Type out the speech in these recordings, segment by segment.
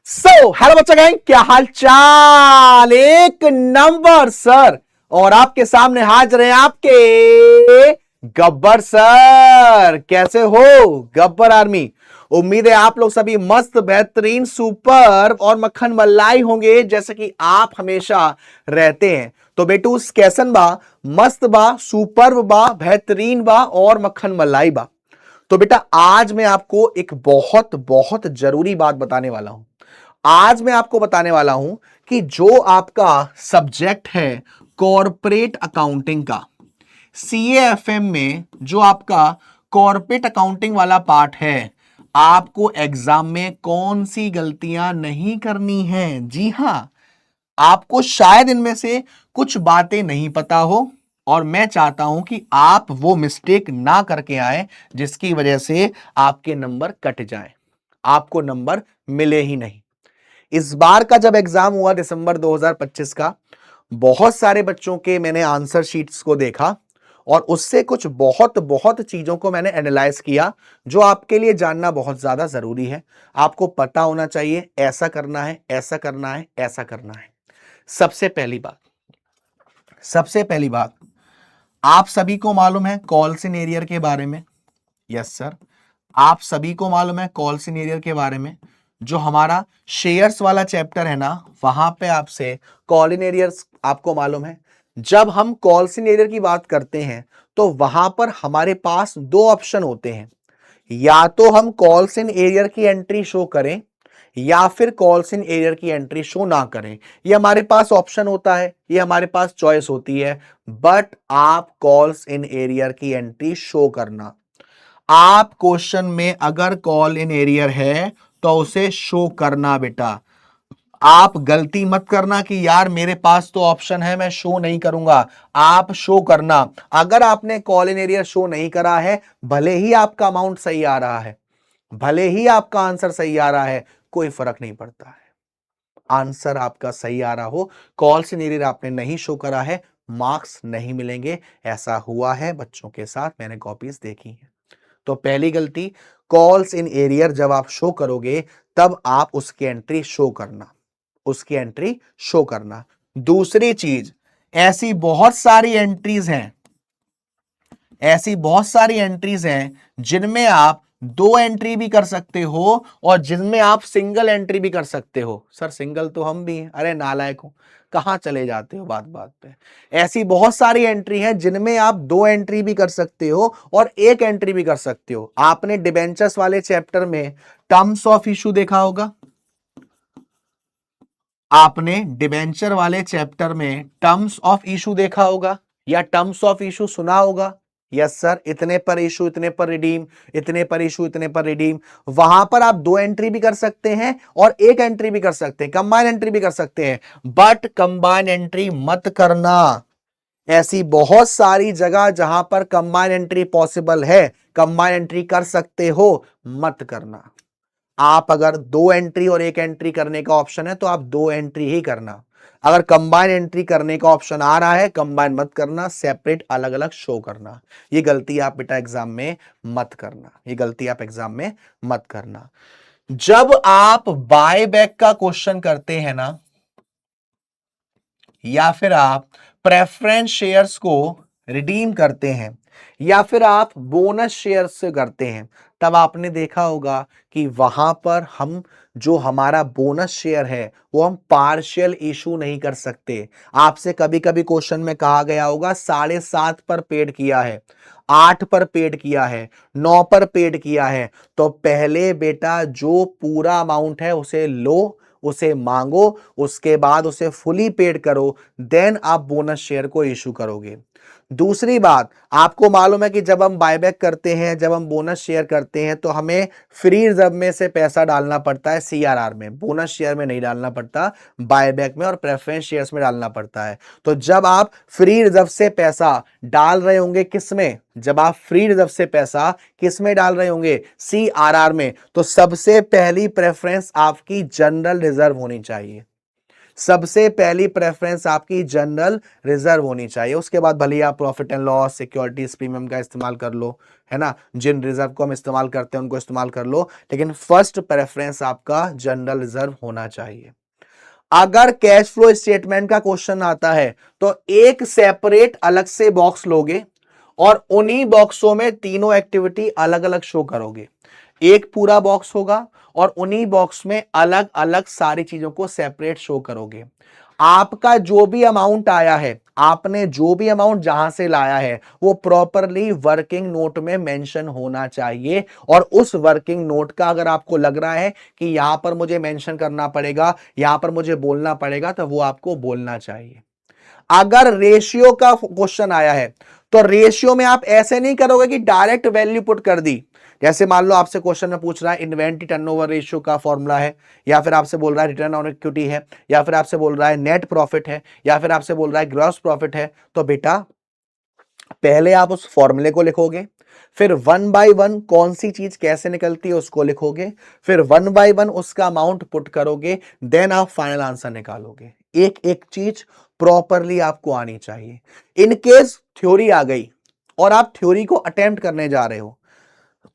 Hello बच्चा gang, क्या हाल चाल। एक नंबर सर। और आपके सामने हाजिर हैं आपके गब्बर सर। कैसे हो गब्बर आर्मी? उम्मीद है आप लोग सभी मस्त बेहतरीन सुपर और मक्खन मलाई होंगे, जैसे कि आप हमेशा रहते हैं। तो बेटू कैसन बा? मस्त बा, सुपर बा, बेहतरीन बा और मक्खन मलाई बा। तो बेटा आज मैं आपको एक बहुत बहुत जरूरी बात बताने वाला हूं। आज मैं आपको बताने वाला हूं कि जो आपका सब्जेक्ट है कॉरपोरेट अकाउंटिंग का, सीएएफएम में जो आपका कॉरपोरेट अकाउंटिंग वाला पार्ट है, आपको एग्जाम में कौन सी गलतियां नहीं करनी है। जी हां, आपको शायद इनमें से कुछ बातें नहीं पता हो और मैं चाहता हूं कि आप वो मिस्टेक ना करके आए जिसकी वजह से आपके नंबर कट जाएं, आपको नंबर मिले ही नहीं। इस बार का जब एग्जाम हुआ दिसंबर 2025 का, बहुत सारे बच्चों के मैंने आंसर शीट्स को देखा और उससे कुछ बहुत बहुत चीजों को मैंने एनालाइज किया जो आपके लिए जानना बहुत ज्यादा जरूरी है। आपको पता होना चाहिए, ऐसा करना है, ऐसा करना है, ऐसा करना है। सबसे पहली बात आप सभी को मालूम है कॉल सिनेरियर के बारे में। यस सर, आप सभी को मालूम है कॉल सिनेरियर के बारे में। जो हमारा शेयर्स वाला चैप्टर है ना, वहां पे आपसे कॉलिनेरियर्स आपको मालूम है। जब हम कॉल सिनेरियर की बात करते हैं तो वहां पर हमारे पास दो ऑप्शन होते हैं, या तो हम कॉल्स इन एरियर की एंट्री शो करें या फिर कॉल्स इन एरियर की एंट्री शो ना करें। ये हमारे पास ऑप्शन होता है, ये हमारे पास चॉइस होती है। बट आप कॉल्स इन एरियर की एंट्री शो करना, आप क्वेश्चन में अगर कॉल इन एरियर है तो उसे शो करना। बेटा आप गलती मत करना कि यार मेरे पास तो ऑप्शन है मैं शो नहीं करूंगा। आप शो करना। अगर आपने कॉल इन एरियर शो नहीं करा है, भले ही आपका अमाउंट सही आ रहा है, भले ही आपका आंसर सही आ रहा है, कोई फर्क नहीं पड़ता है। आंसर आपका सही आ रहा हो, कॉल इन एरियर आपने नहीं शो करा है, मार्क्स नहीं मिलेंगे। ऐसा हुआ है बच्चों के साथ, मैंने कॉपीज देखी है। तो पहली गलती, कॉल्स इन एरियर जब आप शो करोगे तब आप उसकी एंट्री शो करना, उसकी एंट्री शो करना। दूसरी चीज, ऐसी बहुत सारी एंट्रीज हैं, ऐसी बहुत सारी एंट्रीज हैं जिनमें आप दो एंट्री भी कर सकते हो और जिनमें आप सिंगल एंट्री भी कर सकते हो। सर सिंगल तो हम भी हैं। अरे नालायक हो, कहां चले जाते हो बात बात पे। ऐसी बहुत सारी एंट्री हैं जिनमें आप दो एंट्री भी कर सकते हो और एक एंट्री भी कर सकते हो। आपने डिबेंचर्स वाले चैप्टर में टर्म्स ऑफ इशू देखा होगा, आपने डिबेंचर वाले चैप्टर में टर्म्स ऑफ इशू देखा होगा या टर्म्स ऑफ इशू सुना होगा। यस सर, इतने पर इशू इतने पर रिडीम, इतने पर इशू इतने पर रिडीम। वहां पर आप दो एंट्री भी कर सकते हैं और एक एंट्री भी कर सकते हैं, कंबाइन एंट्री भी कर सकते हैं। बट कंबाइन एंट्री मत करना। ऐसी बहुत सारी जगह जहां पर कंबाइन एंट्री पॉसिबल है, कंबाइन एंट्री कर सकते हो, मत करना। आप अगर दो एंट्री और एक एंट्री करने का ऑप्शन है तो आप दो एंट्री ही करना। अगर कंबाइन एंट्री करने का ऑप्शन आ रहा है, कंबाइन मत करना, सेपरेट अलग अलग शो करना। ये गलती आप बेटा एग्जाम में मत करना, ये गलती आप एग्जाम में मत करना। जब आप बाय बैक का क्वेश्चन करते हैं ना, या फिर आप प्रेफरेंस शेयर्स को रिडीम करते हैं या फिर आप बोनस शेयर्स से करते हैं, तब आपने देखा होगा कि वहां पर हम जो हमारा बोनस शेयर है वो हम पार्शियल इशू नहीं कर सकते। आपसे कभी कभी क्वेश्चन में कहा गया होगा 7.5 पर पेड किया है, 8 पर पेड किया है, 9 पर पेड किया है। तो पहले बेटा जो पूरा अमाउंट है उसे लो, उसे मांगो, उसके बाद उसे फुली पेड करो, देन आप बोनस शेयर को इशू करोगे। दूसरी बात, आपको मालूम है कि जब हम बायबैक करते हैं, जब हम बोनस शेयर करते हैं तो हमें फ्री रिजर्व में से पैसा डालना पड़ता है सीआरआर में, बोनस शेयर में नहीं डालना पड़ता, बायबैक में और प्रेफरेंस शेयर्स में डालना पड़ता है। तो जब आप फ्री रिजर्व से पैसा डाल रहे होंगे, किसमें? जब आप फ्री रिजर्व से पैसा किसमें डाल रहे होंगे? सीआरआर में। तो सबसे पहली प्रेफरेंस आपकी जनरल रिजर्व होनी चाहिए। सबसे पहली प्रेफरेंस आपकी जनरल रिजर्व होनी चाहिए। उसके बाद भले आप profit and loss, securities, premium का इस्तेमाल कर लो, है ना, जिन रिजर्व को हम इस्तेमाल करते हैं उनको इस्तेमाल कर लो, लेकिन फर्स्ट प्रेफरेंस आपका जनरल रिजर्व होना चाहिए। अगर कैश फ्लो स्टेटमेंट का क्वेश्चन आता है तो एक सेपरेट अलग से बॉक्स लोगे और उन्हीं बॉक्सों में तीनों एक्टिविटी अलग अलग शो करोगे। एक पूरा बॉक्स होगा और उन्हीं बॉक्स में अलग अलग सारी चीजों को सेपरेट शो करोगे। आपका जो भी अमाउंट आया है, आपने जो भी अमाउंट जहां से लाया है, वो प्रॉपरली वर्किंग नोट में मेंशन होना चाहिए। और उस वर्किंग नोट का अगर आपको लग रहा है कि यहां पर मुझे मेंशन करना पड़ेगा, यहां पर मुझे बोलना पड़ेगा, तो वो आपको बोलना चाहिए। अगर रेशियो का क्वेश्चन आया है तो रेशियो में आप ऐसे नहीं करोगे कि डायरेक्ट वैल्यू पुट कर दी। जैसे मान लो आपसे क्वेश्चन में पूछ रहा है इन्वेंटरी टर्नओवर रेशियो का फॉर्मूला है, या फिर आपसे बोल रहा है रिटर्न ऑन इक्विटी है, या फिर आपसे बोल रहा है नेट प्रॉफिट है, या फिर आपसे बोल रहा है ग्रॉस प्रॉफिट है, तो बेटा पहले आप उस फॉर्मूले को लिखोगे, फिर वन बाय वन कौन सी चीज कैसे निकलती है उसको लिखोगे, फिर वन बाय वन उसका अमाउंट पुट करोगे, देन आप फाइनल आंसर निकालोगे। एक एक चीज प्रॉपरली आपको आनी चाहिए। इन केस थ्योरी आ गई और आप थ्योरी को अटेम्प्ट करने जा रहे हो,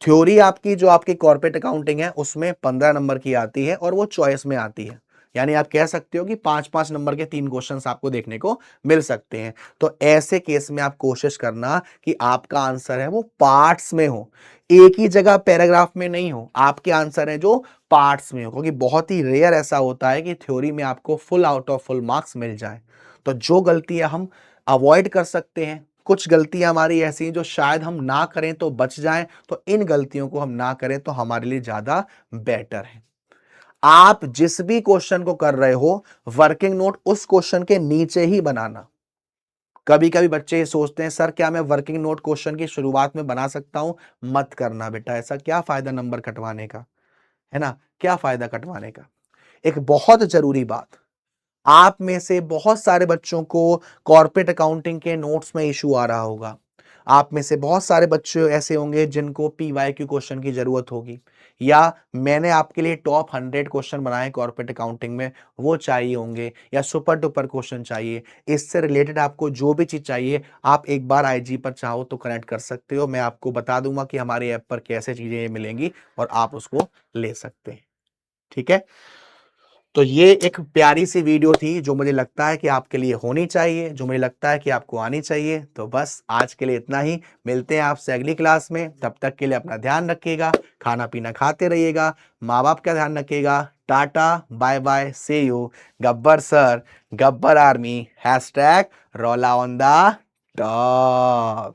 थ्योरी आपकी जो आपकी कॉर्पोरेट अकाउंटिंग है उसमें 15 नंबर की आती है और वो चॉइस में आती है, यानी आप कह सकते हो कि 5-5 नंबर के 3 क्वेश्चंस आपको देखने को मिल सकते हैं। तो ऐसे केस में आप कोशिश करना कि आपका आंसर है वो पार्ट्स में हो, एक ही जगह पैराग्राफ में नहीं हो, आपके आंसर है जो पार्ट्स में हो, क्योंकि बहुत ही रेयर ऐसा होता है कि थ्योरी में आपको full out of full marks मिल जाए। तो जो गलतियां हम अवॉइड कर सकते हैं, कुछ गलतियां हमारी ऐसी हैं जो शायद हम ना करें तो बच जाएं, तो इन गलतियों को हम ना करें तो हमारे लिए ज्यादा बेटर है। आप जिस भी क्वेश्चन को कर रहे हो, वर्किंग नोट उस क्वेश्चन के नीचे ही बनाना। कभी कभी बच्चे ये सोचते हैं सर क्या मैं वर्किंग नोट क्वेश्चन की शुरुआत में बना सकता हूं? मत करना बेटा, ऐसा क्या फायदा नंबर कटवाने का, है ना, क्या फायदा कटवाने का। एक बहुत जरूरी बात, आप में से बहुत सारे बच्चों को कॉर्पोरेट अकाउंटिंग के नोट्स में इशू आ रहा होगा। आप में से बहुत सारे बच्चे ऐसे होंगे जिनको पीवाईक्यू क्वेश्चन की जरूरत होगी, या मैंने आपके लिए टॉप 100 क्वेश्चन बनाए कॉर्पोरेट अकाउंटिंग में, वो चाहिए होंगे, या सुपर डुपर क्वेश्चन चाहिए। इससे रिलेटेड आपको जो भी चीज चाहिए आप एक बार आईजी पर चाहो तो कनेक्ट कर सकते हो, मैं आपको बता दूंगा कि हमारे ऐप पर कैसे चीजें मिलेंगी और आप उसको ले सकते हैं। ठीक है, तो ये एक प्यारी सी वीडियो थी जो मुझे लगता है कि आपके लिए होनी चाहिए, जो मुझे लगता है कि आपको आनी चाहिए। तो बस आज के लिए इतना ही, मिलते हैं आपसे अगली क्लास में। तब तक के लिए अपना ध्यान रखिएगा, खाना पीना खाते रहिएगा, माँ बाप का ध्यान रखिएगा। Tata bye bye, see you. Gabbar sir, Gabbar army, #रोला ऑन द टॉप।